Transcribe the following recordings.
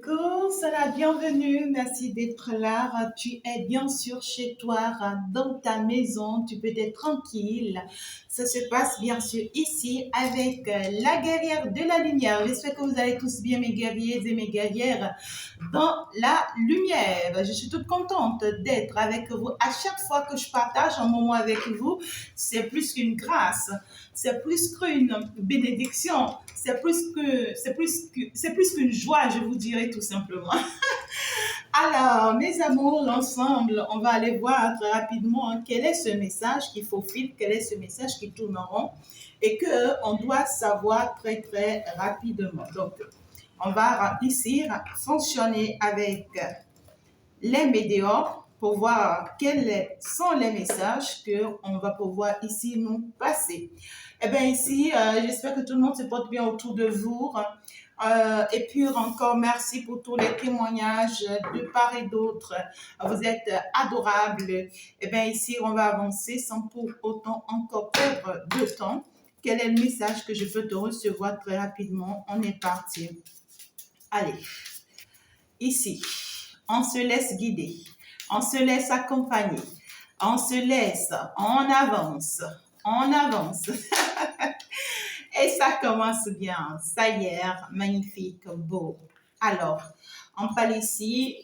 Coucou, c'est la bienvenue, merci d'être là. Tu es bien sûr chez toi, dans ta maison, tu peux être tranquille. Ça se passe bien sûr ici avec la guerrière de la lumière. J'espère que vous allez tous bien mes guerriers et mes guerrières dans la lumière. Je suis toute contente d'être avec vous. À chaque fois que je partage un moment avec vous, c'est plus qu'une grâce, c'est plus qu'une bénédiction, c'est plus qu'une joie, je vous dirais tout simplement. Alors, mes amours, l'ensemble, on va aller voir très rapidement quel est ce message qui faufile, quel est ce message qui tourne en rond et que on doit savoir très très rapidement. Donc, on va ici fonctionner avec les météores pour voir quels sont les messages qu'on va pouvoir ici nous passer. Eh bien ici, j'espère que tout le monde se porte bien autour de vous. Et puis encore merci pour tous les témoignages de part et d'autre. Vous êtes adorables. Eh bien ici, on va avancer sans pour autant encore perdre de temps. Quel est le message que je peux te recevoir très rapidement? On est parti. Allez, ici, on se laisse guider, on se laisse accompagner, on se laisse, on avance, on avance. Et ça commence bien, ça y est, magnifique, beau. Alors, on parle ici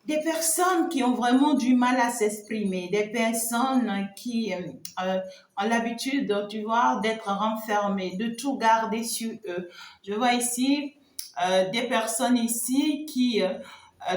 des personnes qui ont vraiment du mal à s'exprimer, des personnes qui ont l'habitude, tu vois, d'être renfermées, de tout garder sur eux. Je vois ici des personnes ici qui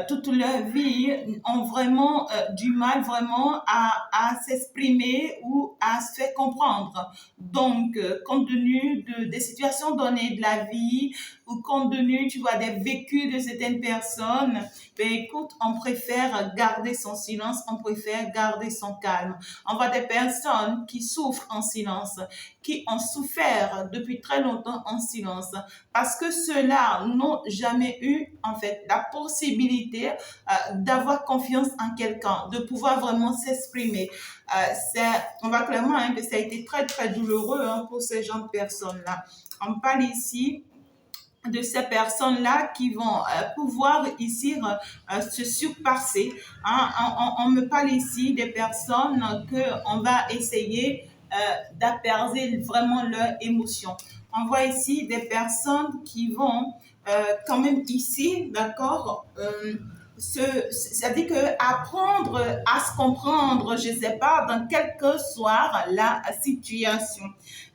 toute leur vie ont vraiment du mal vraiment à s'exprimer ou à se faire comprendre. Donc, compte tenu des situations données de la vie ou compte tenu, tu vois, des vécus de certaines personnes, ben écoute, on préfère garder son silence, on préfère garder son calme. On voit des personnes qui souffrent en silence, qui ont souffert depuis très longtemps en silence, parce que ceux-là n'ont jamais eu, en fait, la possibilité d'avoir confiance en quelqu'un, de pouvoir vraiment s'exprimer. On voit clairement que ça a été très, très douloureux pour ces gens de personnes-là. On parle ici de ces personnes-là qui vont pouvoir ici se surpasser. On me parle ici des personnes qu'on va essayer d'apaiser vraiment leurs émotions. On voit ici des personnes qui vont quand même ici, d'accord, c'est-à-dire que apprendre à se comprendre, je sais pas, dans quelle que soit la situation.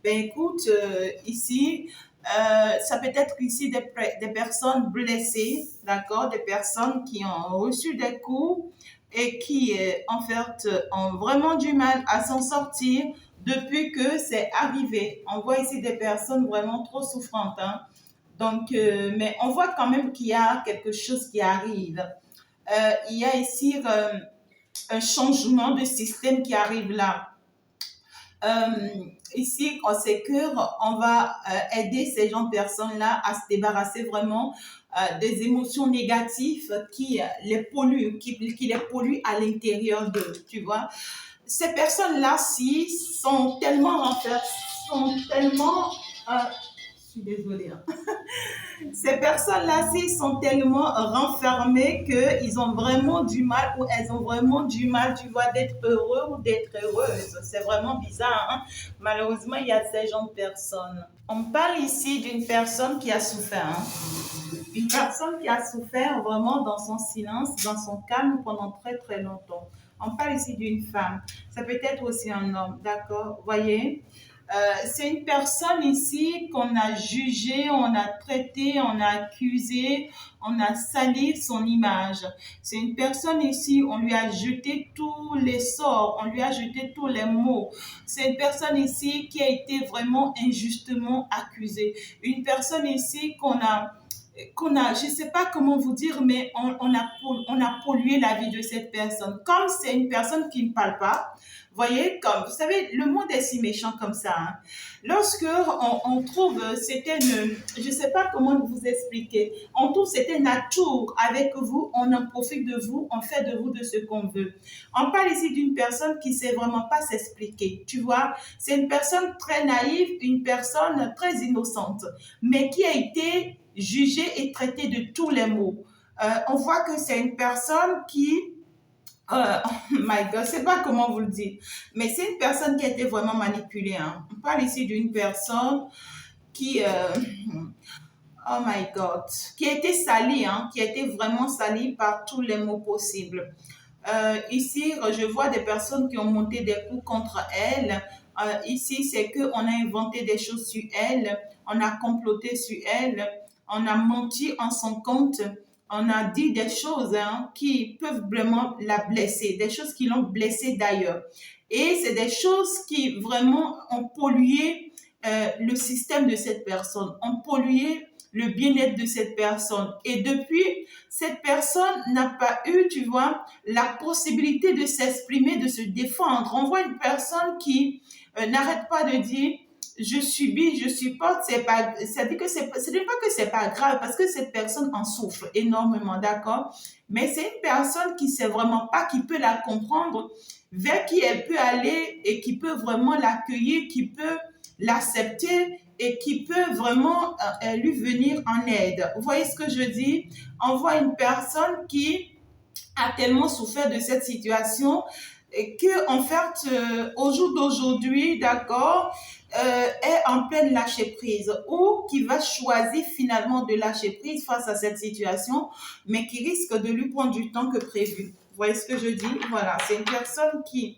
Ben écoute, ici, ça peut être ici des personnes blessées, d'accord, des personnes qui ont reçu des coups et qui, en fait, ont vraiment du mal à s'en sortir depuis que c'est arrivé. On voit ici des personnes vraiment trop souffrantes, hein. Donc, mais on voit quand même qu'il y a quelque chose qui arrive. Il y a ici un changement de système qui arrive là. Ici, on sait qu'on va aider ces gens de personnes-là à se débarrasser vraiment des émotions négatives qui les polluent, qui les polluent à l'intérieur d'eux, tu vois. Ces personnes-là-ci sont tellement sont tellement... je suis désolée. Hein. Ces personnes-là-ci sont tellement renfermées qu'ils ont vraiment du mal ou elles ont vraiment du mal, tu vois, d'être heureux ou d'être heureuse. C'est vraiment bizarre. Hein? Malheureusement, il y a ces gens de personnes. On parle ici d'une personne qui a souffert. Hein? Une personne qui a souffert vraiment dans son silence, dans son calme pendant très très longtemps. On parle ici d'une femme. Ça peut être aussi un homme, d'accord? Voyez? C'est une personne ici qu'on a jugée, on a traité, on a accusé, on a sali son image. C'est une personne ici, on lui a jeté tous les sorts, on lui a jeté tous les maux. C'est une personne ici qui a été vraiment injustement accusée. Une personne ici je ne sais pas comment vous dire, mais on a pollué la vie de cette personne. Comme c'est une personne qui ne parle pas, voyez, comme, vous savez, le monde est si méchant comme ça. Hein. Lorsque on trouve, je ne sais pas comment vous expliquer, on trouve c'était nature avec vous, on en profite de vous, on fait de vous de ce qu'on veut. On parle ici d'une personne qui ne sait vraiment pas s'expliquer, tu vois. C'est une personne très naïve, une personne très innocente, mais qui a été jugée et traitée de tous les maux. On voit que c'est une personne qui, oh my God, je sais pas comment vous le dire, mais c'est une personne qui a été vraiment manipulée. Hein. On parle ici d'une personne qui, oh my God, qui a été salie, hein, qui a été vraiment salie par tous les maux possibles. Ici, je vois des personnes qui ont monté des coups contre elle. Ici, c'est qu'on a inventé des choses sur elle, on a comploté sur elle, on a menti en son compte, on a dit des choses hein, qui peuvent vraiment la blesser, des choses qui l'ont blessée d'ailleurs. Et c'est des choses qui vraiment ont pollué le système de cette personne, ont pollué le bien-être de cette personne. Et depuis, cette personne n'a pas eu, tu vois, la possibilité de s'exprimer, de se défendre. On voit une personne qui n'arrête pas de dire je subis, je supporte, c'est pas, ça dit que ce n'est pas que c'est pas grave parce que cette personne en souffre énormément, d'accord? Mais c'est une personne qui sait vraiment pas, qui peut la comprendre, vers qui elle peut aller et qui peut vraiment l'accueillir, qui peut l'accepter et qui peut vraiment lui venir en aide. Vous voyez ce que je dis? On voit une personne qui a tellement souffert de cette situation et que, en fait, au jour d'aujourd'hui, d'accord, est en pleine lâcher prise ou qui va choisir finalement de lâcher prise face à cette situation, mais qui risque de lui prendre du temps que prévu. Vous voyez ce que je dis? Voilà, c'est une personne qui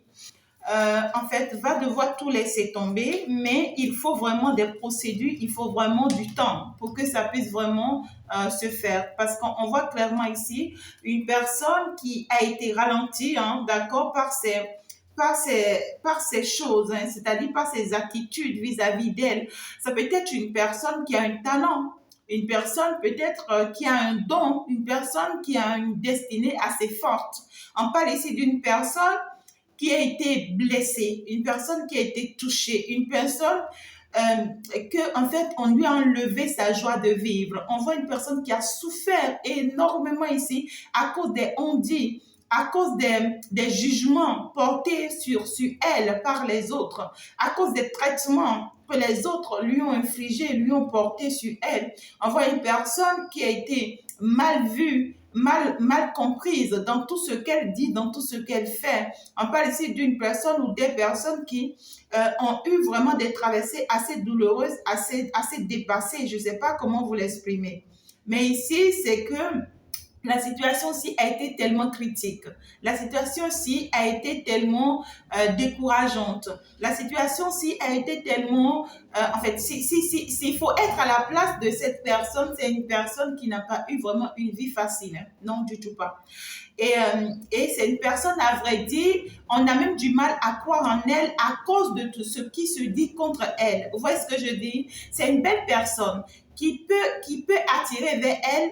en fait, va devoir tout laisser tomber, mais il faut vraiment des procédures, il faut vraiment du temps pour que ça puisse vraiment se faire. Parce qu'on voit clairement ici une personne qui a été ralentie, hein, d'accord, par ces choses, hein, c'est-à-dire par ses attitudes vis-à-vis d'elle. Ça peut être une personne qui a un talent, une personne peut-être qui a un don, une personne qui a une destinée assez forte. On parle ici d'une personne qui a été blessée, une personne qui a été touchée, une personne que en fait on lui a enlevé sa joie de vivre. On voit une personne qui a souffert énormément ici à cause des on-dit, à cause des jugements portés sur elle par les autres, à cause des traitements que les autres lui ont infligés, lui ont portés sur elle. On voit une personne qui a été mal vue, mal comprise dans tout ce qu'elle dit, dans tout ce qu'elle fait. On parle ici d'une personne ou des personnes qui ont eu vraiment des traversées assez douloureuses, assez dépassées. Je ne sais pas comment vous l'exprimer. Mais ici, c'est que la situation aussi a été tellement critique. La situation aussi a été tellement décourageante. La situation aussi a été tellement... en fait, s'il faut être à la place de cette personne, c'est une personne qui n'a pas eu vraiment une vie facile. Hein. Non, du tout pas. Et c'est une personne, à vrai dire, on a même du mal à croire en elle à cause de tout ce qui se dit contre elle. Vous voyez ce que je dis? C'est une belle personne qui peut attirer vers elle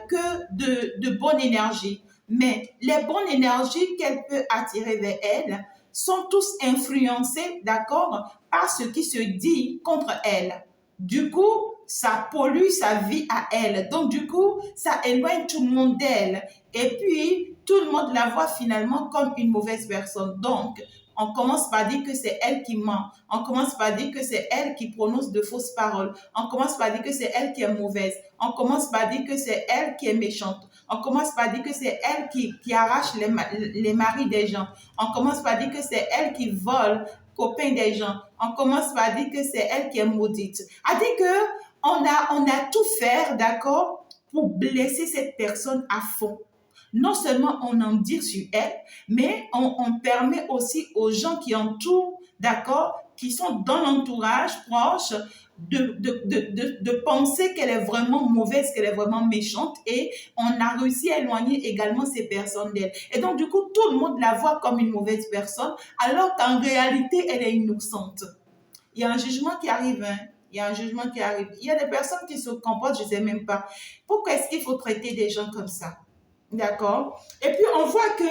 que de bonne énergie. Mais les bonnes énergies qu'elle peut attirer vers elle sont tous influencées, d'accord, par ce qui se dit contre elle. Du coup, ça pollue sa vie à elle. Donc, du coup, ça éloigne tout le monde d'elle. Et puis, tout le monde la voit finalement comme une mauvaise personne. Donc, on commence par dire que c'est elle qui ment. On commence par dire que c'est elle qui prononce de fausses paroles. On commence par dire que c'est elle qui est mauvaise. On commence par dire que c'est elle qui est méchante. On commence par dire que c'est elle qui arrache les maris des gens. On commence par dire que c'est elle qui vole copains des gens. On commence par dire que c'est elle qui est maudite. À dire que on a tout fait, d'accord, pour blesser cette personne à fond. Non seulement on en dit sur elle, mais on permet aussi aux gens qui entourent, d'accord, qui sont dans l'entourage proche, de penser qu'elle est vraiment mauvaise, qu'elle est vraiment méchante, et on a réussi à éloigner également ces personnes d'elle. Et donc, du coup, tout le monde la voit comme une mauvaise personne, alors qu'en réalité, elle est innocente. Il y a un jugement qui arrive, hein. Il y a un jugement qui arrive. Il y a des personnes qui se comportent, je ne sais même pas. Pourquoi est-ce qu'il faut traiter des gens comme ça? D'accord? Et puis, on voit que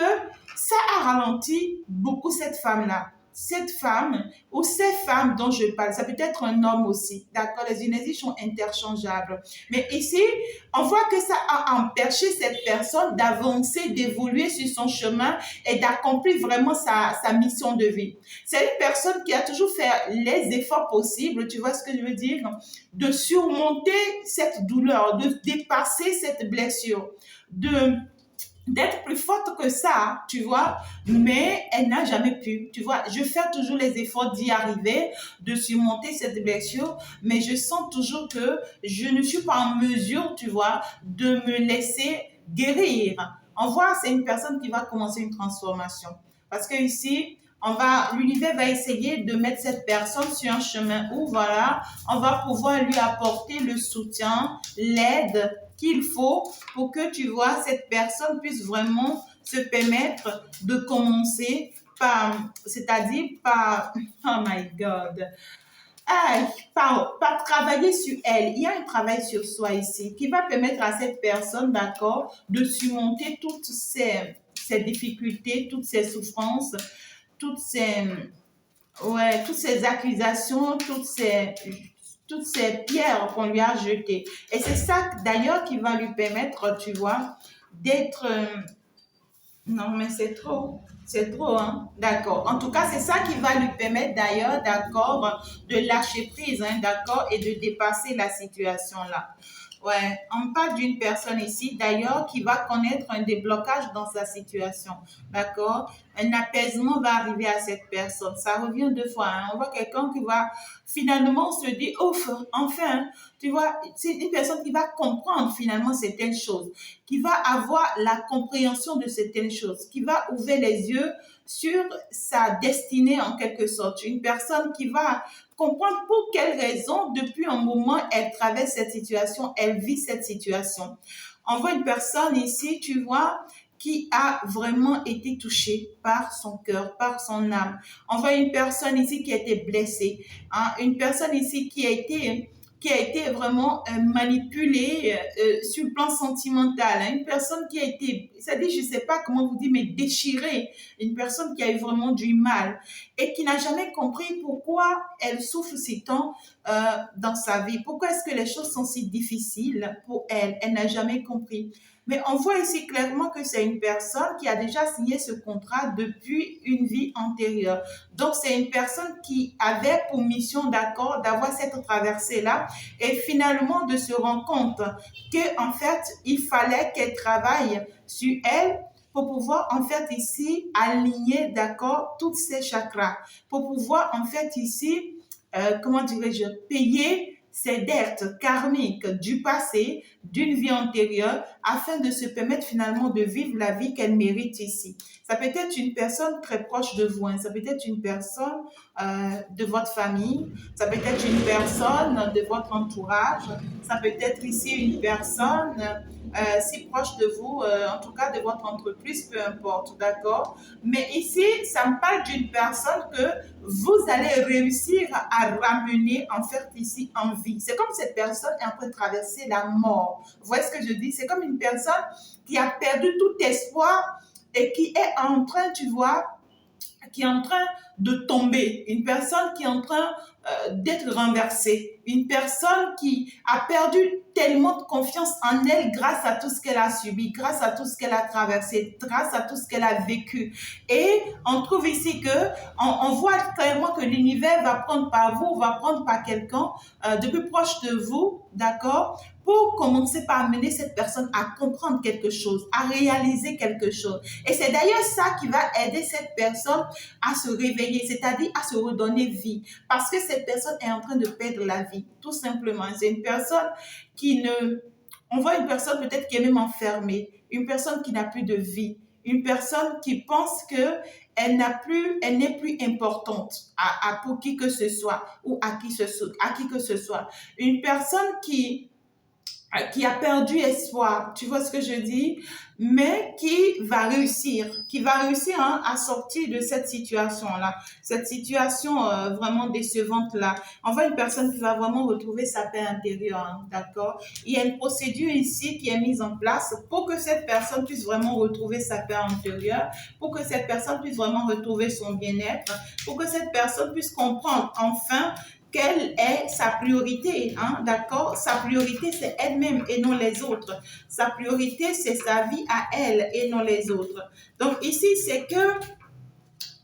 ça a ralenti beaucoup cette femme-là. cette femme ou ces femmes dont je parle, ça peut être un homme aussi, d'accord? Les énergies sont interchangeables. Mais ici, on voit que ça a empêché cette personne d'avancer, d'évoluer sur son chemin et d'accomplir vraiment sa mission de vie. C'est une personne qui a toujours fait les efforts possibles, tu vois ce que je veux dire, de surmonter cette douleur, de dépasser cette blessure, d'être plus forte que ça, tu vois, mais elle n'a jamais pu, tu vois. Je fais toujours les efforts d'y arriver, de surmonter cette blessure, mais je sens toujours que je ne suis pas en mesure, tu vois, de me laisser guérir. On voit, c'est une personne qui va commencer une transformation. Parce que ici, l'univers va essayer de mettre cette personne sur un chemin où, voilà, on va pouvoir lui apporter le soutien, l'aide qu'il faut pour que, tu vois, cette personne puisse vraiment se permettre de commencer par, c'est-à-dire par, oh my God, par travailler sur elle. Il y a un travail sur soi ici qui va permettre à cette personne, d'accord, de surmonter toutes ces difficultés, toutes ces souffrances, toutes ces, toutes ces accusations, toutes ces pierres qu'on lui a jetées. Et c'est ça d'ailleurs qui va lui permettre, tu vois, d'être... non, mais c'est trop, hein, d'accord. En tout cas, c'est ça qui va lui permettre d'ailleurs, d'accord, de lâcher prise, hein, d'accord, et de dépasser la situation là. Ouais, on parle d'une personne ici, d'ailleurs, qui va connaître un déblocage dans sa situation, d'accord? Un apaisement va arriver à cette personne. Ça revient deux fois, hein. On voit quelqu'un qui va finalement se dire, ouf, enfin, tu vois, c'est une personne qui va comprendre finalement certaines choses, qui va avoir la compréhension de certaines choses, qui va ouvrir les yeux sur sa destinée en quelque sorte. Une personne qui va comprendre pour quelle raison, depuis un moment, elle traverse cette situation, elle vit cette situation. On voit une personne ici, tu vois, qui a vraiment été touchée par son cœur, par son âme. On voit une personne ici qui a été blessée, hein, une personne ici qui a été vraiment manipulée sur le plan sentimental, hein, une personne qui a été, c'est-à-dire, je ne sais pas comment vous dire, mais déchirée, une personne qui a eu vraiment du mal et qui n'a jamais compris pourquoi elle souffre si tant dans sa vie, pourquoi est-ce que les choses sont si difficiles pour elle, elle n'a jamais compris. Mais on voit ici clairement que c'est une personne qui a déjà signé ce contrat depuis une vie antérieure. Donc, c'est une personne qui avait pour mission, d'accord, d'avoir cette traversée-là et finalement de se rendre compte qu'en fait, il fallait qu'elle travaille sur elle pour pouvoir en fait ici aligner, d'accord, toutes ces chakras, pour pouvoir en fait ici, comment dirais-je, payer ses dettes karmiques du passé, d'une vie antérieure, afin de se permettre finalement de vivre la vie qu'elle mérite ici. Ça peut être une personne très proche de vous, hein. Ça peut être une personne de votre famille, ça peut être une personne de votre entourage, ça peut être ici une personne si proche de vous, en tout cas de votre entreprise, peu importe, d'accord? Mais ici, ça me parle d'une personne que vous allez réussir à ramener en fait ici en vie. C'est comme cette personne est en train de traverser la mort. Vous voyez ce que je dis? C'est comme une personne qui a perdu tout espoir et qui est en train, tu vois, qui est en train de tomber, une personne qui est en train d'être renversée, une personne qui a perdu tellement de confiance en elle grâce à tout ce qu'elle a subi, grâce à tout ce qu'elle a traversé, grâce à tout ce qu'elle a vécu. Et on trouve ici que on voit clairement que l'univers va prendre par vous, va prendre par quelqu'un de plus proche de vous, d'accord, pour commencer par amener cette personne à comprendre quelque chose, à réaliser quelque chose. Et c'est d'ailleurs ça qui va aider cette personne à se réveiller, c'est-à-dire à se redonner vie. Parce que cette personne est en train de perdre la vie, tout simplement. C'est une personne qui ne... On voit une personne peut-être qui est même enfermée, une personne qui n'a plus de vie, une personne qui pense que elle n'est plus importante pour qui que ce soit ou à qui que ce soit. Une personne qui qui a perdu espoir, tu vois ce que je dis, mais qui va réussir hein, à sortir de cette situation-là, cette situation vraiment décevante-là. On voit une personne qui va vraiment retrouver sa paix intérieure, hein, d'accord? Il y a une procédure ici qui est mise en place pour que cette personne puisse vraiment retrouver sa paix intérieure, pour que cette personne puisse vraiment retrouver son bien-être, pour que cette personne puisse comprendre enfin quelle est sa priorité, hein, d'accord? Sa priorité, c'est elle-même et non les autres. Sa priorité, c'est sa vie à elle et non les autres. Donc ici, c'est que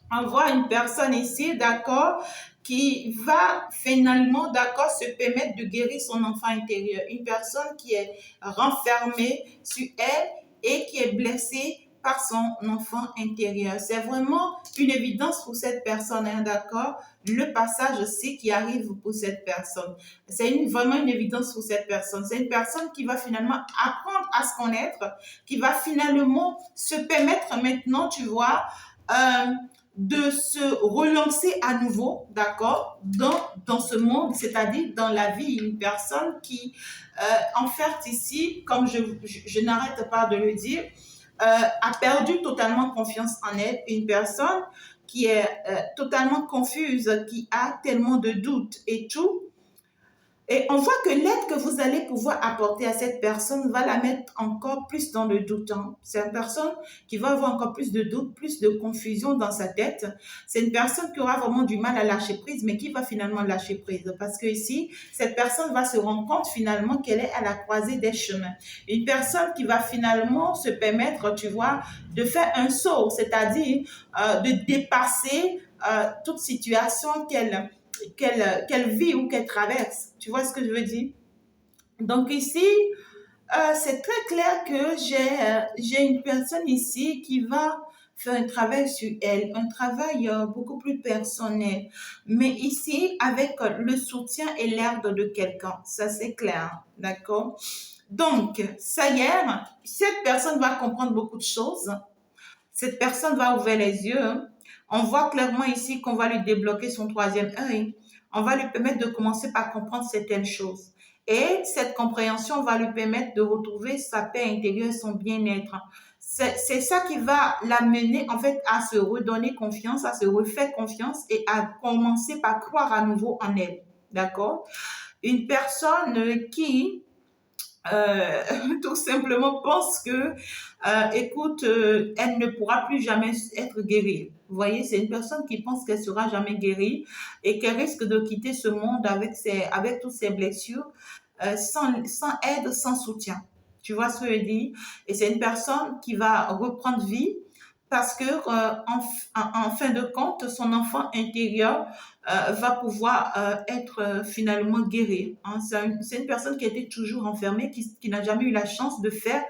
on voit une personne ici, d'accord, qui va finalement, d'accord, se permettre de guérir son enfant intérieur. Une personne qui est renfermée sur elle et qui est blessée par son enfant intérieur. C'est vraiment une évidence pour cette personne, hein, d'accord? Le passage aussi qui arrive pour cette personne. C'est vraiment une évidence pour cette personne. C'est une personne qui va finalement apprendre à se connaître, qui va finalement se permettre maintenant, tu vois, euh, de se relancer à nouveau, d'accord, dans ce monde, c'est-à-dire dans la vie. Une personne qui, en fait, ici, comme je n'arrête pas de le dire, a perdu totalement confiance en elle. Une personne qui est totalement confuse, qui a tellement de doutes et tout, et on voit que l'aide que vous allez pouvoir apporter à cette personne va la mettre encore plus dans le doute, hein. C'est une personne qui va avoir encore plus de doutes, plus de confusion dans sa tête. C'est une personne qui aura vraiment du mal à lâcher prise, mais qui va finalement lâcher prise. Parce que ici, cette personne va se rendre compte finalement qu'elle est à la croisée des chemins. Une personne qui va finalement se permettre, tu vois, de faire un saut, c'est-à-dire de dépasser toute situation qu'elle vit ou qu'elle traverse. Tu vois ce que je veux dire? Donc ici, c'est très clair que j'ai une personne ici qui va faire un travail sur elle, un travail beaucoup plus personnel. Mais ici, avec le soutien et l'aide de quelqu'un. Ça, c'est clair. D'accord? Donc, ça y est, cette personne va comprendre beaucoup de choses. Cette personne va ouvrir les yeux. On voit clairement ici qu'on va lui débloquer son troisième œil. On va lui permettre de commencer par comprendre certaines choses. Et cette compréhension va lui permettre de retrouver sa paix intérieure, son bien-être. C'est ça qui va l'amener en fait à se redonner confiance, à se refaire confiance et à commencer par croire à nouveau en elle. D'accord? Une personne qui euh, tout simplement pense que, écoute, elle ne pourra plus jamais être guérie. Vous voyez, c'est une personne qui pense qu'elle sera jamais guérie et qu'elle risque de quitter ce monde avec toutes ses blessures, sans aide, sans soutien. Tu vois ce que je dis? Et c'est une personne qui va reprendre vie parce que, en fin de compte, son enfant intérieur va pouvoir être finalement guéri, hein. C'est une personne qui a été toujours enfermée, qui n'a jamais eu la chance de faire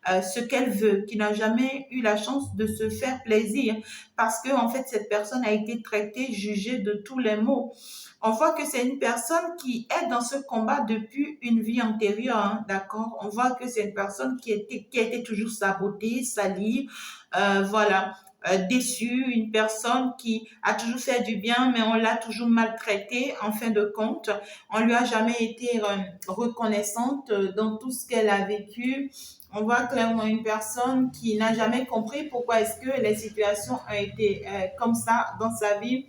ce qu'elle veut, qui n'a jamais eu la chance de se faire plaisir, parce que en fait cette personne a été traitée, jugée de tous les maux. On voit que c'est une personne qui est dans ce combat depuis une vie antérieure, hein, d'accord? On voit que c'est une personne qui a été toujours sabotée, salie, voilà, déçue, une personne qui a toujours fait du bien, mais on l'a toujours maltraitée en fin de compte. On lui a jamais été reconnaissante dans tout ce qu'elle a vécu. On voit clairement une personne qui n'a jamais compris pourquoi est-ce que les situations ont été comme ça dans sa vie.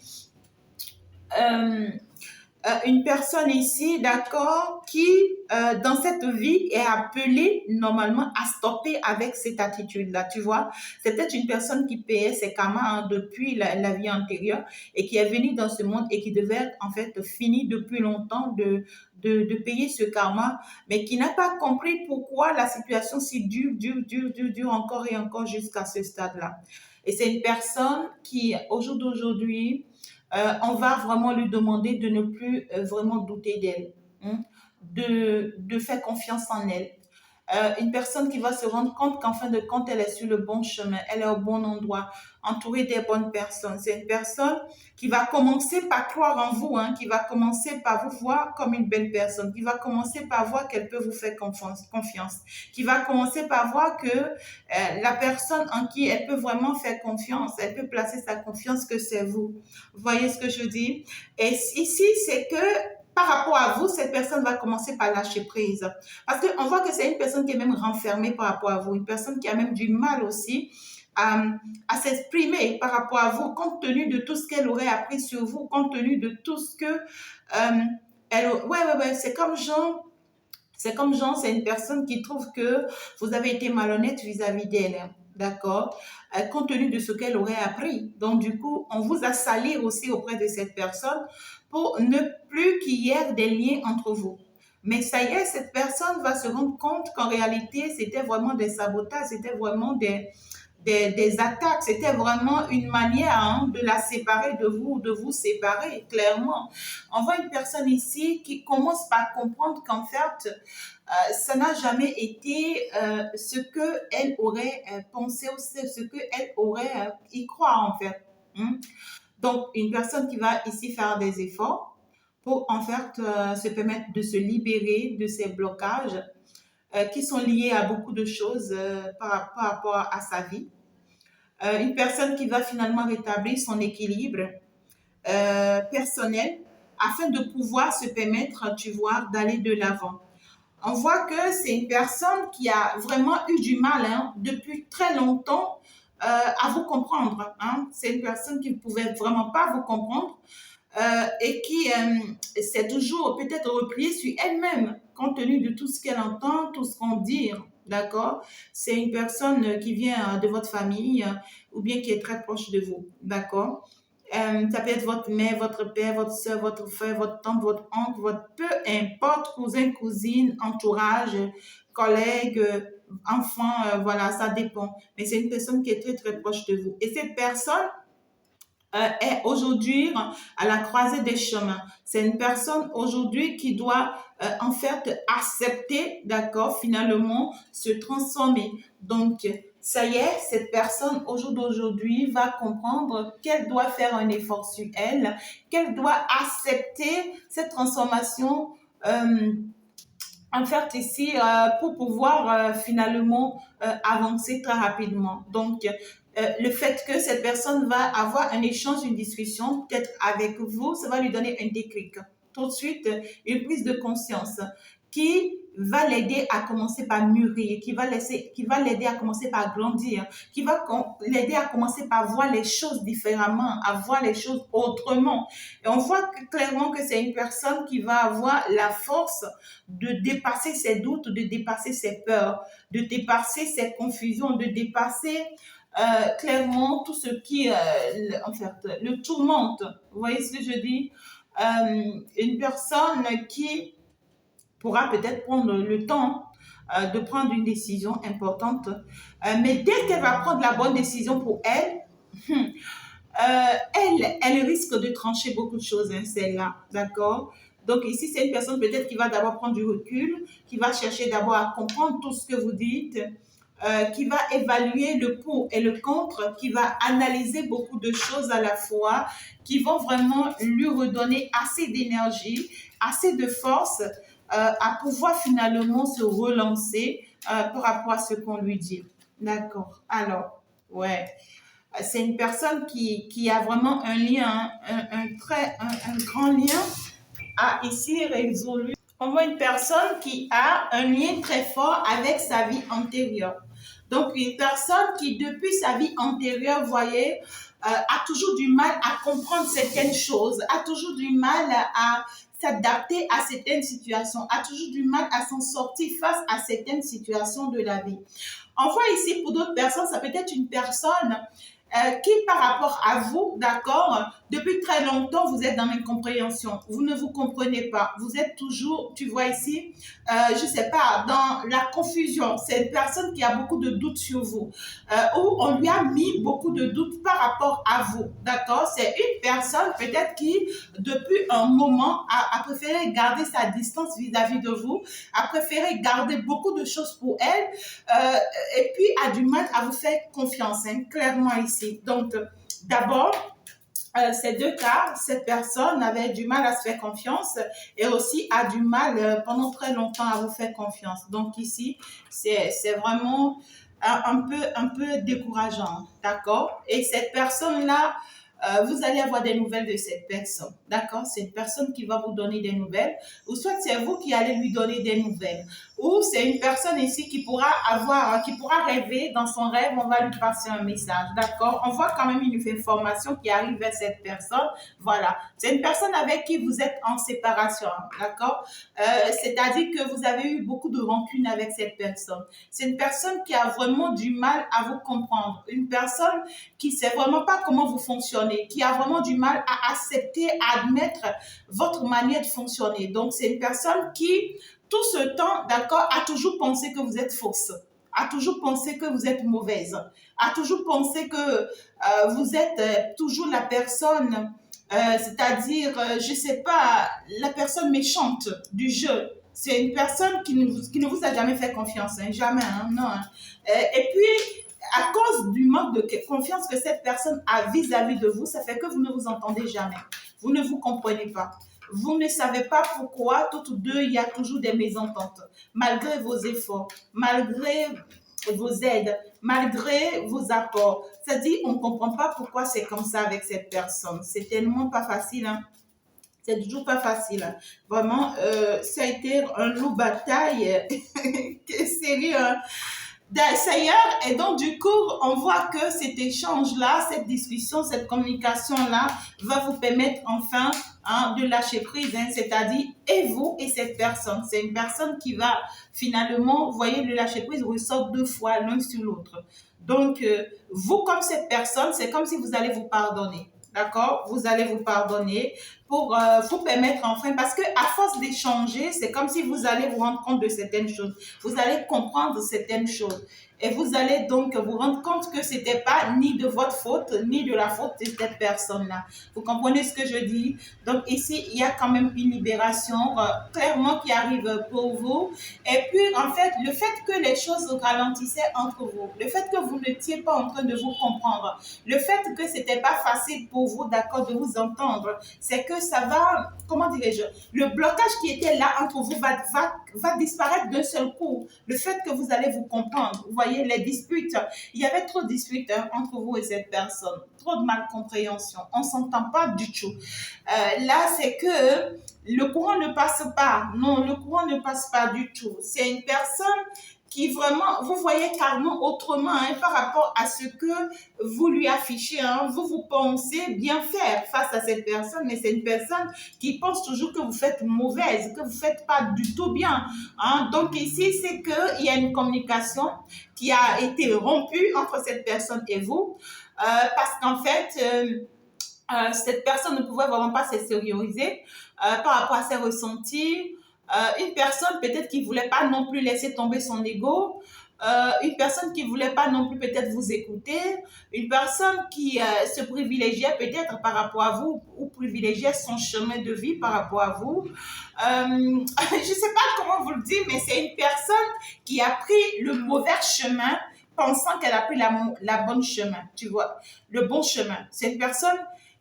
Euh, une personne ici, d'accord, qui dans cette vie est appelée normalement à stopper avec cette attitude-là, tu vois. C'est peut-être une personne qui payait ses karmas hein, depuis la vie antérieure et qui est venue dans ce monde et qui devait être en fait fini depuis longtemps de payer ce karma, mais qui n'a pas compris pourquoi la situation si dure encore et encore jusqu'à ce stade-là. Et c'est une personne qui, au jour d'aujourd'hui, on va vraiment lui demander de ne plus vraiment douter d'elle, hein, de faire confiance en elle. Une personne qui va se rendre compte qu'en fin de compte, elle est sur le bon chemin, elle est au bon endroit, entourée des bonnes personnes. C'est une personne qui va commencer par croire en vous, hein, qui va commencer par vous voir comme une belle personne, qui va commencer par voir qu'elle peut vous faire confiance, qui va commencer par voir que la personne en qui elle peut vraiment faire confiance, elle peut placer sa confiance que c'est vous. Vous voyez ce que je dis? Et ici, c'est que par rapport à vous, cette personne va commencer par lâcher prise. Parce qu'on voit que c'est une personne qui est même renfermée par rapport à vous, une personne qui a même du mal aussi à s'exprimer par rapport à vous, compte tenu de tout ce qu'elle aurait appris sur vous, compte tenu de tout ce que ouais, c'est une personne qui trouve que vous avez été malhonnête vis-à-vis d'elle, hein, d'accord, compte tenu de ce qu'elle aurait appris. Donc, du coup, on vous a sali aussi auprès de cette personne pour ne plus qu'il y ait des liens entre vous. Mais ça y est, cette personne va se rendre compte qu'en réalité, c'était vraiment des sabotages, c'était vraiment des attaques. C'était vraiment une manière, hein, de la séparer de vous, de vous séparer, clairement. On voit une personne ici qui commence par comprendre qu'en fait, ça n'a jamais été ce qu'elle aurait pensé ou ce qu'elle aurait y croire, en fait. Hein. Donc, une personne qui va ici faire des efforts pour, en fait, se permettre de se libérer de ces blocages qui sont liés à beaucoup de choses par rapport à sa vie. Une personne qui va finalement rétablir son équilibre personnel afin de pouvoir se permettre, tu vois, d'aller de l'avant. On voit que c'est une personne qui a vraiment eu du mal, hein, depuis très longtemps à vous comprendre. Hein. C'est une personne qui ne pouvait vraiment pas vous comprendre et qui s'est toujours peut-être repliée sur elle-même, compte tenu de tout ce qu'elle entend, tout ce qu'on dit. D'accord? C'est une personne qui vient de votre famille ou bien qui est très proche de vous. D'accord? Ça peut être votre mère, votre père, votre soeur, votre frère, votre tante, votre oncle, votre peu importe, cousin, cousine, entourage, collègue, enfant, voilà, ça dépend. Mais c'est une personne qui est très, très proche de vous. Et cette personne est aujourd'hui à la croisée des chemins. C'est une personne aujourd'hui qui doit en fait accepter, d'accord, finalement se transformer. Donc, ça y est, cette personne au jour d'aujourd'hui va comprendre qu'elle doit faire un effort sur elle, qu'elle doit accepter cette transformation en fait ici pour pouvoir finalement avancer très rapidement. Donc, le fait que cette personne va avoir un échange, une discussion, peut-être avec vous, ça va lui donner un déclic. Tout de suite, une prise de conscience qui va l'aider à commencer par mûrir, qui va l'aider à commencer par grandir, qui va l'aider à commencer par voir les choses différemment, à voir les choses autrement. Et on voit clairement que c'est une personne qui va avoir la force de dépasser ses doutes, de dépasser ses peurs, de dépasser ses confusions, de dépasser clairement tout ce qui en fait, le tourmente. Vous voyez ce que je dis? Une personne qui pourra peut-être prendre le temps de prendre une décision importante, mais dès qu'elle va prendre la bonne décision pour elle, elle risque de trancher beaucoup de choses, hein, celle-là, d'accord? Donc ici, c'est une personne peut-être qui va d'abord prendre du recul, qui va chercher d'abord à comprendre tout ce que vous dites, qui va évaluer le pour et le contre, qui va analyser beaucoup de choses à la fois, qui vont vraiment lui redonner assez d'énergie, assez de force à pouvoir finalement se relancer par rapport à ce qu'on lui dit. D'accord. Alors, ouais. C'est une personne qui a vraiment un lien, un grand lien à ici résolu. On voit une personne qui a un lien très fort avec sa vie antérieure. Donc, une personne qui, depuis sa vie antérieure, voyez, a toujours du mal à comprendre certaines choses, a toujours du mal à s'adapter à certaines situations, a toujours du mal à s'en sortir face à certaines situations de la vie. On voit ici, pour d'autres personnes, ça peut être une personne qui, par rapport à vous, d'accord, depuis très longtemps, vous êtes dans l'incompréhension. Vous ne vous comprenez pas. Vous êtes toujours, tu vois ici, je sais pas, dans la confusion. C'est une personne qui a beaucoup de doutes sur vous, où on lui a mis beaucoup de doutes par rapport à vous, d'accord. C'est une personne peut-être qui, depuis un moment, a préféré garder sa distance vis-à-vis de vous, a préféré garder beaucoup de choses pour elle, et puis a du mal à vous faire confiance, hein, clairement ici. Donc, d'abord, ces deux cas, cette personne avait du mal à se faire confiance et aussi a du mal pendant très longtemps à vous faire confiance. Donc ici, c'est vraiment un peu décourageant, d'accord? Et cette personne-là vous allez avoir des nouvelles de cette personne. D'accord? C'est une personne qui va vous donner des nouvelles, ou soit c'est vous qui allez lui donner des nouvelles. Ou c'est une personne ici qui pourra rêver dans son rêve, on va lui passer un message. D'accord? On voit quand même une information qui arrive vers cette personne. Voilà. C'est une personne avec qui vous êtes en séparation. D'accord? C'est-à-dire que vous avez eu beaucoup de rancune avec cette personne. C'est une personne qui a vraiment du mal à vous comprendre. Une personne qui ne sait vraiment pas comment vous fonctionnez, qui a vraiment du mal à accepter, à admettre votre manière de fonctionner. Donc, c'est une personne qui, tout ce temps, d'accord, a toujours pensé que vous êtes fausse, a toujours pensé que vous êtes mauvaise, a toujours pensé que vous êtes toujours la personne, c'est-à-dire, je ne sais pas, la personne méchante du jeu. C'est une personne qui ne vous a jamais fait confiance, hein, jamais, hein, non. Hein. Et puis, à cause du manque de confiance que cette personne a vis-à-vis de vous, ça fait que vous ne vous entendez jamais. Vous ne vous comprenez pas. Vous ne savez pas pourquoi, toutes deux, il y a toujours des mésententes. Malgré vos efforts, malgré vos aides, malgré vos apports. C'est-à-dire, on ne comprend pas pourquoi c'est comme ça avec cette personne. C'est tellement pas facile, hein. C'est toujours pas facile. Hein. Vraiment, ça a été un loup bataille. Sérieux, hein. D'ailleurs, et donc du coup, on voit que cet échange-là, cette discussion, cette communication-là va vous permettre enfin de lâcher prise, hein, c'est-à-dire et vous et cette personne. C'est une personne qui va finalement, vous voyez, le lâcher prise ressort deux fois l'un sur l'autre. Donc, vous comme cette personne, c'est comme si vous allez vous pardonner. D'accord? Vous allez vous pardonner pour vous permettre enfin, parce que à force d'échanger, c'est comme si vous allez vous rendre compte de certaines choses. Vous allez comprendre certaines choses. Et vous allez donc vous rendre compte que c'était pas ni de votre faute, ni de la faute de cette personne-là. Vous comprenez ce que je dis? Donc ici, il y a quand même une libération clairement qui arrive pour vous. Et puis, en fait, le fait que les choses ralentissaient entre vous, le fait que vous n'étiez pas en train de vous comprendre, le fait que c'était pas facile pour vous, d'accord, de vous entendre, c'est que ça va, comment dirais-je, le blocage qui était là entre vous va disparaître d'un seul coup. Le fait que vous allez vous comprendre, vous voyez, les disputes, il y avait trop de disputes entre vous et cette personne, trop de malcompréhension, on ne s'entend pas du tout. Là, c'est que le courant ne passe pas, non, le courant ne passe pas du tout. C'est une personne qui vraiment, vous voyez carrément autrement hein, par rapport à ce que vous lui affichez. Hein. Vous pensez bien faire face à cette personne, mais c'est une personne qui pense toujours que vous faites mauvaise, que vous ne faites pas du tout bien. Hein. Donc ici, c'est qu'il y a une communication qui a été rompue entre cette personne et vous, parce qu'en fait, cette personne ne pouvait vraiment pas s'extérioriser par rapport à ses ressentis. Une personne peut-être qui ne voulait pas non plus laisser tomber son ego, une personne qui ne voulait pas non plus peut-être vous écouter, une personne qui se privilégiait peut-être par rapport à vous ou privilégiait son chemin de vie par rapport à vous. Je ne sais pas comment vous le dire, mais c'est une personne qui a pris le mauvais chemin pensant qu'elle a pris la bonne chemin, tu vois, le bon chemin. C'est une personne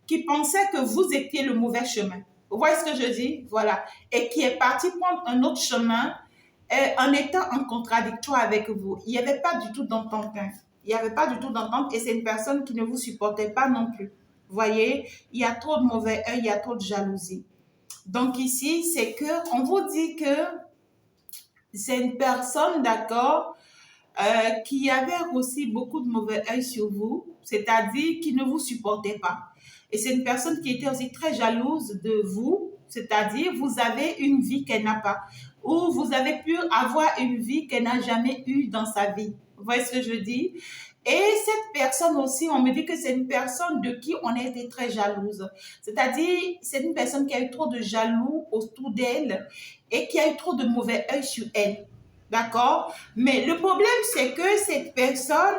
qui pensait que vous étiez le mauvais chemin. Vous voyez ce que je dis? Voilà. Et qui est parti prendre un autre chemin en étant en contradictoire avec vous. Il n'y avait pas du tout d'entente. Hein. Il n'y avait pas du tout d'entente et c'est une personne qui ne vous supportait pas non plus. Vous voyez? Il y a trop de mauvais œil, il y a trop de jalousie. Donc ici, c'est que on vous dit que c'est une personne, d'accord, qui avait aussi beaucoup de mauvais œil sur vous, c'est-à-dire qui ne vous supportait pas. Et c'est une personne qui était aussi très jalouse de vous, c'est-à-dire vous avez une vie qu'elle n'a pas, ou vous avez pu avoir une vie qu'elle n'a jamais eue dans sa vie. Vous voyez ce que je dis? Et cette personne aussi, on me dit que c'est une personne de qui on a été très jalouse. C'est-à-dire, c'est une personne qui a eu trop de jaloux autour d'elle et qui a eu trop de mauvais œil sur elle. D'accord? Mais le problème, c'est que cette personne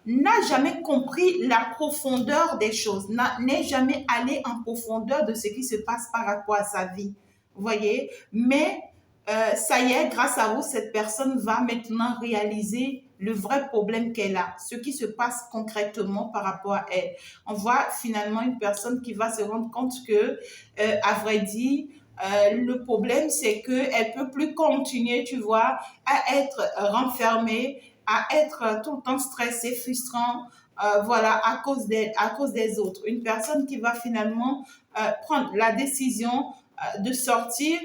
n'a jamais compris la profondeur des choses, n'est jamais allé en profondeur de ce qui se passe par rapport à sa vie. Vous voyez? Mais ça y est, grâce à vous, cette personne va maintenant réaliser le vrai problème qu'elle a, ce qui se passe concrètement par rapport à elle. On voit finalement une personne qui va se rendre compte que, à vrai dire, le problème, c'est qu'elle ne peut plus continuer, tu vois, à être renfermée, à être tout le temps stressée, frustrant, voilà, à cause des autres. Une personne qui va finalement prendre la décision de sortir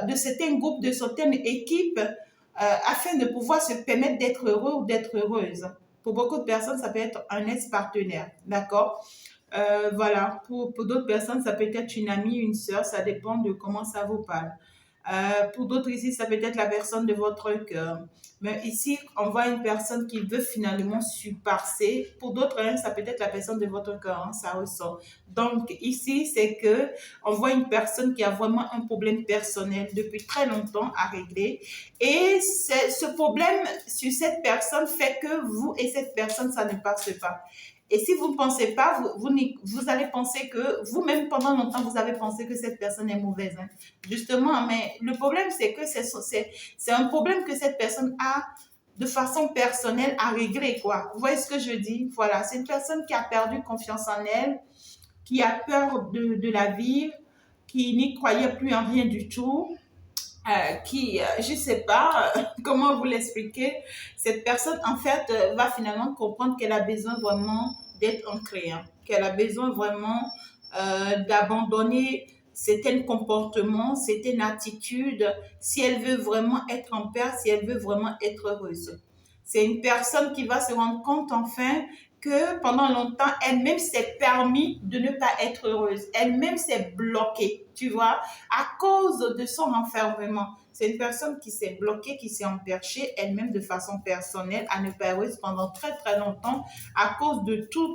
de certains groupes, de certaines équipes, afin de pouvoir se permettre d'être heureux ou d'être heureuse. Pour beaucoup de personnes, ça peut être un ex-partenaire, d'accord? Voilà, pour d'autres personnes, ça peut être une amie, une sœur, ça dépend de comment ça vous parle. Pour d'autres ici, ça peut être la personne de votre cœur. Mais ici, on voit une personne qui veut finalement surpasser. Pour d'autres, hein, ça peut être la personne de votre cœur, hein, ça ressort. Donc ici, c'est que on voit une personne qui a vraiment un problème personnel depuis très longtemps à régler. Et ce problème sur cette personne fait que vous et cette personne, ça ne passe pas. Et si vous ne pensez pas, vous allez penser que vous-même, pendant longtemps, vous avez pensé que cette personne est mauvaise. Hein. Justement, mais le problème, c'est que c'est un problème que cette personne a de façon personnelle à régler, quoi. Vous voyez ce que je dis? Voilà, c'est une personne qui a perdu confiance en elle, qui a peur de la vie, qui n'y croyait plus en rien du tout, je sais pas comment vous l'expliquer, cette personne, en fait, va finalement comprendre qu'elle a besoin vraiment d'être ancrée, hein, qu'elle a besoin vraiment d'abandonner certains comportements, certaines attitudes, si elle veut vraiment être en paix, si elle veut vraiment être heureuse. C'est une personne qui va se rendre compte, enfin, que pendant longtemps, elle-même s'est permis de ne pas être heureuse. Elle-même s'est bloquée, tu vois, à cause de son enfermement. C'est une personne qui s'est bloquée, qui s'est emperchée elle-même de façon personnelle à ne pas être heureuse pendant très très longtemps à cause de tout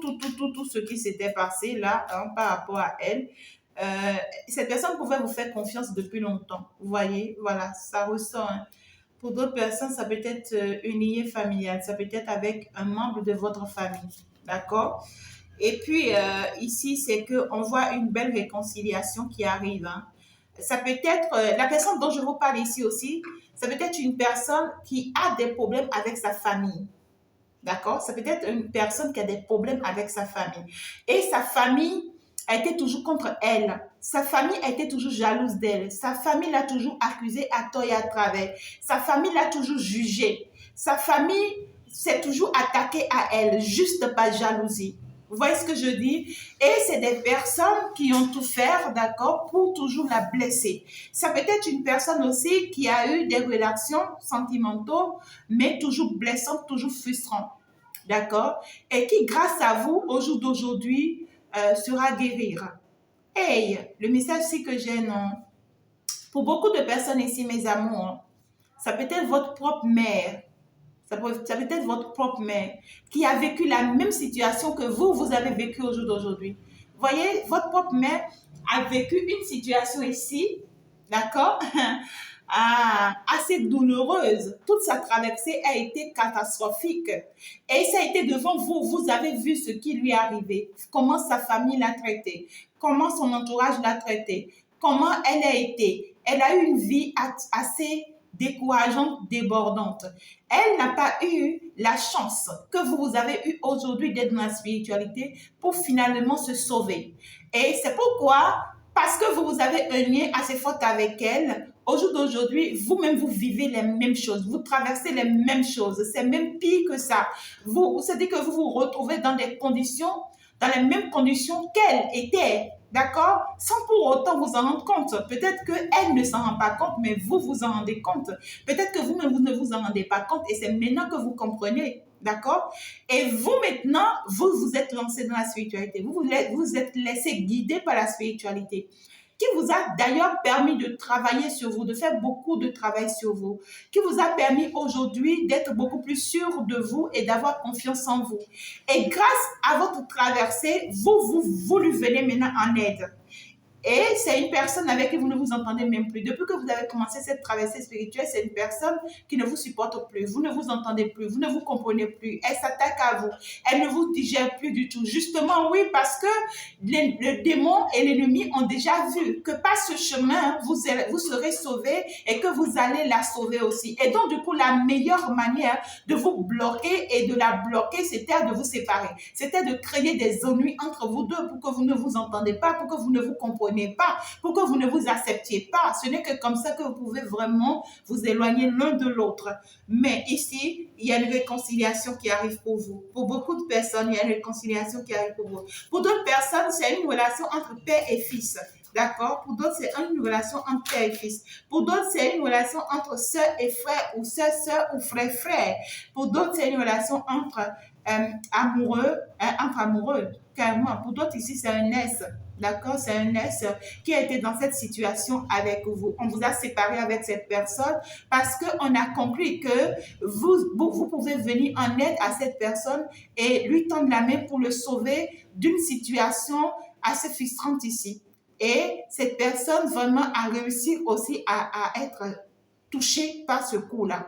ce qui s'était passé là, hein, par rapport à elle. Cette personne pouvait vous faire confiance depuis longtemps. Vous voyez, voilà, ça ressort. Hein. Pour d'autres personnes, ça peut être une lignée familiale, ça peut être avec un membre de votre famille. D'accord? Et puis, ici, c'est qu'on voit une belle réconciliation qui arrive. Hein. Ça peut être, la personne dont je vous parle ici aussi, ça peut être une personne qui a des problèmes avec sa famille. D'accord? Ça peut être une personne qui a des problèmes avec sa famille. Et sa famille a été toujours contre elle. Sa famille a été toujours jalouse d'elle. Sa famille l'a toujours accusée à tort et à travers. Sa famille l'a toujours jugée. Sa famille s'est toujours attaquée à elle, juste par jalousie. Vous voyez ce que je dis? Et c'est des personnes qui ont tout fait, d'accord, pour toujours la blesser. Ça peut être une personne aussi qui a eu des relations sentimentales, mais toujours blessantes, toujours frustrantes, d'accord? Et qui, grâce à vous, au jour d'aujourd'hui, sera guérir. Hey, le message ici que j'ai, non? Pour beaucoup de personnes ici, mes amours, ça peut être votre propre mère. Ça peut être votre propre mère qui a vécu la même situation que vous avez vécu au jour d'aujourd'hui. Vous voyez, votre propre mère a vécu une situation ici, d'accord, assez douloureuse. Toute sa traversée a été catastrophique. Et ça a été devant vous. Vous avez vu ce qui lui est arrivé. Comment sa famille l'a traité. Comment son entourage l'a traité. Comment elle a été. Elle a eu une vie assez décourageante, débordante. Elle n'a pas eu la chance que vous avez eu aujourd'hui d'être dans la spiritualité pour finalement se sauver. Et c'est pourquoi, parce que vous avez un lien assez fort avec elle, au jour d'aujourd'hui, vous-même, vous vivez les mêmes choses, vous traversez les mêmes choses, c'est même pire que ça. C'est-à-dire que vous vous retrouvez dans les mêmes conditions qu'elle était. D'accord? Sans pour autant vous en rendre compte. Peut-être qu'elle ne s'en rend pas compte, mais vous vous en rendez compte. Peut-être que vous-même, vous ne vous en rendez pas compte et c'est maintenant que vous comprenez. D'accord? Et vous, maintenant, vous vous êtes lancé dans la spiritualité. Vous êtes laissé guider par la spiritualité qui vous a d'ailleurs permis de travailler sur vous, de faire beaucoup de travail sur vous, qui vous a permis aujourd'hui d'être beaucoup plus sûr de vous et d'avoir confiance en vous. Et grâce à votre traversée, vous lui venez maintenant en aide. Et c'est une personne avec qui vous ne vous entendez même plus. Depuis que vous avez commencé cette traversée spirituelle, c'est une personne qui ne vous supporte plus. Vous ne vous entendez plus. Vous ne vous comprenez plus. Elle s'attaque à vous. Elle ne vous digère plus du tout. Justement, oui, parce que le démon et l'ennemi ont déjà vu que par ce chemin, vous serez sauvé et que vous allez la sauver aussi. Et donc, du coup, la meilleure manière de vous bloquer et de la bloquer, c'était de vous séparer. C'était de créer des ennuis entre vous deux pour que vous ne vous entendez pas, pour que vous ne vous compreniez comprenez pas, pour que vous ne vous acceptiez pas. Ce n'est que comme ça que vous pouvez vraiment vous éloigner l'un de l'autre. Mais ici, il y a une réconciliation qui arrive pour vous. Pour beaucoup de personnes, il y a une réconciliation qui arrive pour vous. Pour d'autres personnes, c'est une relation entre père et fils. D'accord? Pour d'autres, c'est une relation entre père et fils. Pour d'autres, c'est une relation entre sœur et frère ou sœur ou frère. Pour d'autres, c'est une relation entre amoureux, carrément. Pour d'autres, ici, c'est un S. D'accord? C'est un S qui a été dans cette situation avec vous. On vous a séparé avec cette personne parce qu'on a compris que vous pouvez venir en aide à cette personne et lui tendre la main pour le sauver d'une situation assez frustrante ici. Et cette personne vraiment a réussi aussi à être touchée par ce coup-là.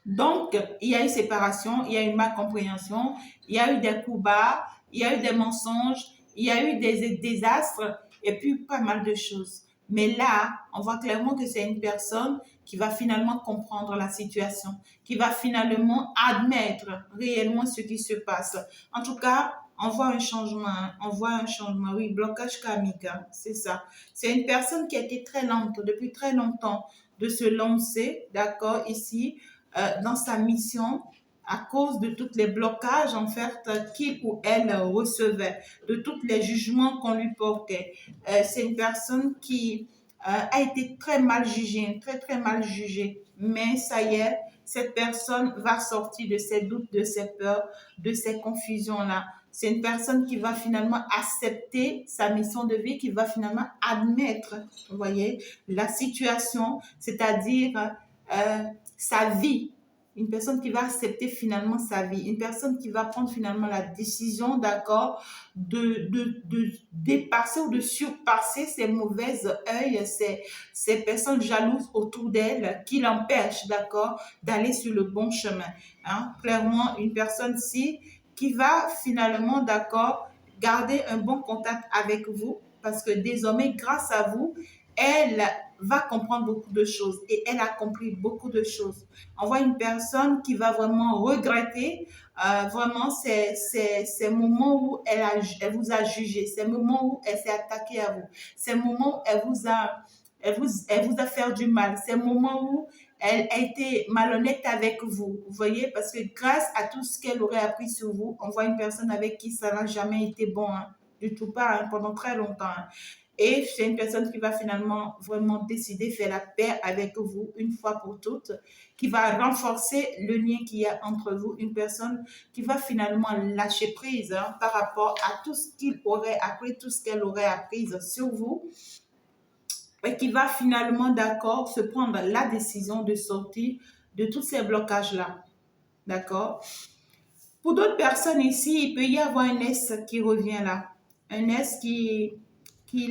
Donc, il y a une séparation, il y a une malcompréhension, il y a eu des coups bas, il y a eu des mensonges, il y a eu des désastres et puis pas mal de choses. Mais là, on voit clairement que c'est une personne qui va finalement comprendre la situation, qui va finalement admettre réellement ce qui se passe. En tout cas, on voit un changement, oui, blocage karmique, hein, c'est ça. C'est une personne qui a été très lente depuis très longtemps de se lancer, d'accord, ici, dans sa mission à cause de tous les blocages en fait qu'il ou elle recevait, de tous les jugements qu'on lui portait. C'est une personne qui a été très mal jugée, très très mal jugée. Mais ça y est, cette personne va sortir de ses doutes, de ses peurs, de ces confusions-là. C'est une personne qui va finalement accepter sa mission de vie, qui va finalement admettre, vous voyez, la situation, c'est-à-dire sa vie. Une personne qui va accepter finalement sa vie. Une personne qui va prendre finalement la décision, d'accord, de dépasser ou de surpasser ces mauvaises œils, ces personnes jalouses autour d'elle qui l'empêchent, d'accord, d'aller sur le bon chemin. Hein. Clairement, une personne-ci qui va finalement, d'accord, garder un bon contact avec vous parce que désormais, grâce à vous, elle va comprendre beaucoup de choses et elle a compris beaucoup de choses. On voit une personne qui va vraiment regretter vraiment ces moments où elle vous a jugé, ces moments où elle s'est attaquée à vous, ces moments où elle vous a fait du mal, ces moments où elle a été malhonnête avec vous, vous voyez, parce que grâce à tout ce qu'elle aurait appris sur vous, on voit une personne avec qui ça n'a jamais été bon, hein, du tout pas, hein, pendant très longtemps. Hein. Et c'est une personne qui va finalement vraiment décider faire la paix avec vous une fois pour toutes, qui va renforcer le lien qu'il y a entre vous, une personne qui va finalement lâcher prise hein, par rapport à tout ce qu'il aurait appris, tout ce qu'elle aurait appris sur vous, et qui va finalement, d'accord, se prendre la décision de sortir de tous ces blocages-là. D'accord? Pour d'autres personnes ici, il peut y avoir un S qui revient là. Un S qui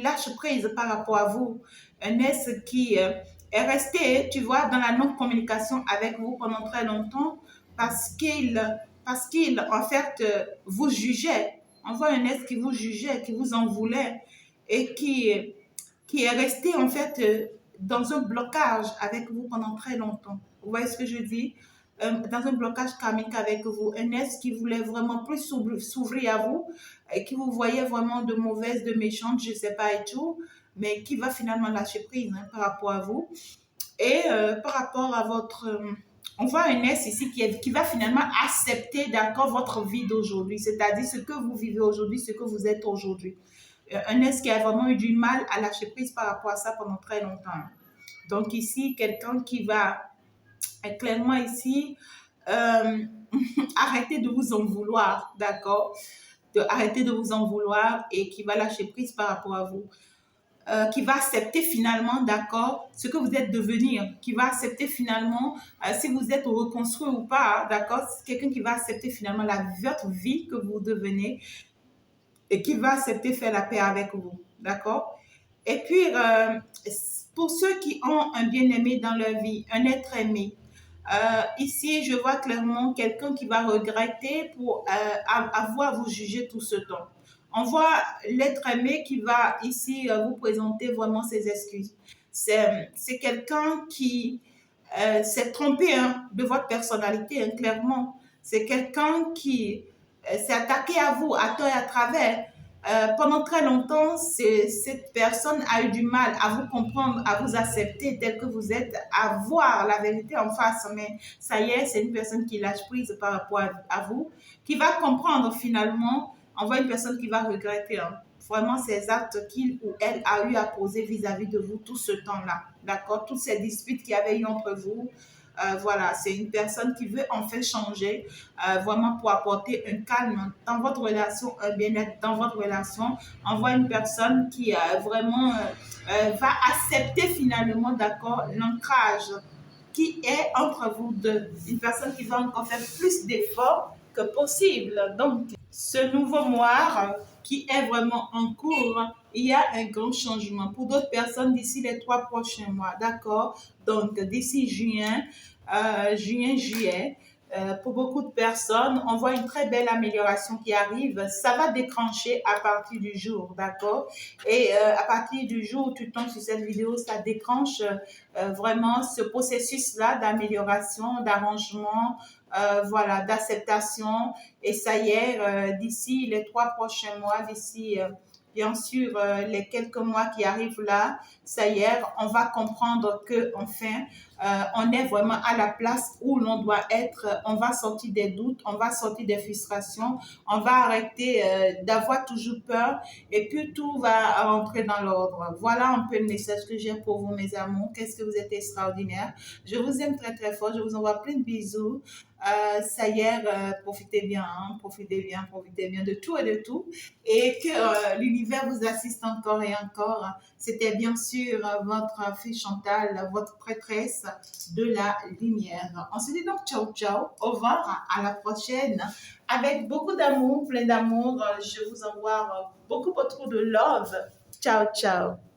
lâche prise par rapport à vous. Un S qui est resté, tu vois, dans la non-communication avec vous pendant très longtemps parce qu'il, en fait, vous jugeait. On voit un S qui vous jugeait, qui vous en voulait et qui est resté, en fait, dans un blocage avec vous pendant très longtemps. Vous voyez ce que je dis? Dans un blocage karmique avec vous, un être qui voulait vraiment plus s'ouvrir à vous, et qui vous voyait vraiment de mauvaise, de méchante, je ne sais pas et tout, mais qui va finalement lâcher prise hein, par rapport à vous. Et par rapport à votre... on voit un être ici qui va finalement accepter d'accord votre vie d'aujourd'hui, c'est-à-dire ce que vous vivez aujourd'hui, ce que vous êtes aujourd'hui. Un être qui a vraiment eu du mal à lâcher prise par rapport à ça pendant très longtemps. Donc ici, quelqu'un qui va clairement ici, arrêtez de vous en vouloir, d'accord? Arrêtez de vous en vouloir et qui va lâcher prise par rapport à vous. Qui va accepter finalement, d'accord, ce que vous êtes devenir, qui va accepter finalement si vous êtes reconstruit ou pas, d'accord, c'est quelqu'un qui va accepter finalement votre vie que vous devenez et qui va accepter faire la paix avec vous, d'accord? Et puis, pour ceux qui ont un bien-aimé dans leur vie, un être aimé, ici, je vois clairement quelqu'un qui va regretter pour avoir vous jugé tout ce temps. On voit l'être aimé qui va ici vous présenter vraiment ses excuses. C'est quelqu'un qui s'est trompé hein, de votre personnalité, hein, clairement. C'est quelqu'un qui s'est attaqué à vous à tort et à travers. pendant très longtemps, cette personne a eu du mal à vous comprendre, à vous accepter tel que vous êtes, à voir la vérité en face. Mais ça y est, c'est une personne qui lâche prise par rapport à vous, qui va comprendre finalement. On voit une personne qui va regretter vraiment ces actes qu'il ou elle a eu à poser vis-à-vis de vous tout ce temps-là. D'accord? Toutes ces disputes qu'il y avait eu entre vous. Voilà, c'est une personne qui veut enfin changer, vraiment pour apporter un calme dans votre relation, un bien-être dans votre relation. On voit une personne qui vraiment va accepter finalement, d'accord, l'ancrage qui est entre vous deux. Une personne qui va encore faire plus d'efforts que possible. Donc, ce nouveau mois qui est vraiment en cours, il y a un grand changement. Pour d'autres personnes, d'ici les 3 prochains mois, d'accord? Donc, d'ici juillet, pour beaucoup de personnes, on voit une très belle amélioration qui arrive. Ça va déclencher à partir du jour, d'accord? Et à partir du jour où tu tombes sur cette vidéo, ça déclenche vraiment ce processus-là d'amélioration, d'arrangement, voilà, d'acceptation. Et ça y est, d'ici les 3 prochains mois, d'ici bien sûr les quelques mois qui arrivent là, ça y est, on va comprendre que enfin, on est vraiment à la place où l'on doit être. On va sortir des doutes, on va sortir des frustrations, on va arrêter d'avoir toujours peur et puis tout va rentrer dans l'ordre. Voilà un peu le message que j'ai pour vous, mes amours. Qu'est-ce que vous êtes extraordinaires. Je vous aime très très fort. Je vous envoie plein de bisous. Ça y est, profitez bien, hein, profitez bien de tout et de tout. Et que l'univers vous assiste encore et encore. C'était bien sûr votre fille Chantal, votre prêtresse de la lumière. On se dit donc ciao ciao, au revoir, à la prochaine. Avec beaucoup d'amour, plein d'amour, je vous envoie beaucoup trop de love. Ciao ciao.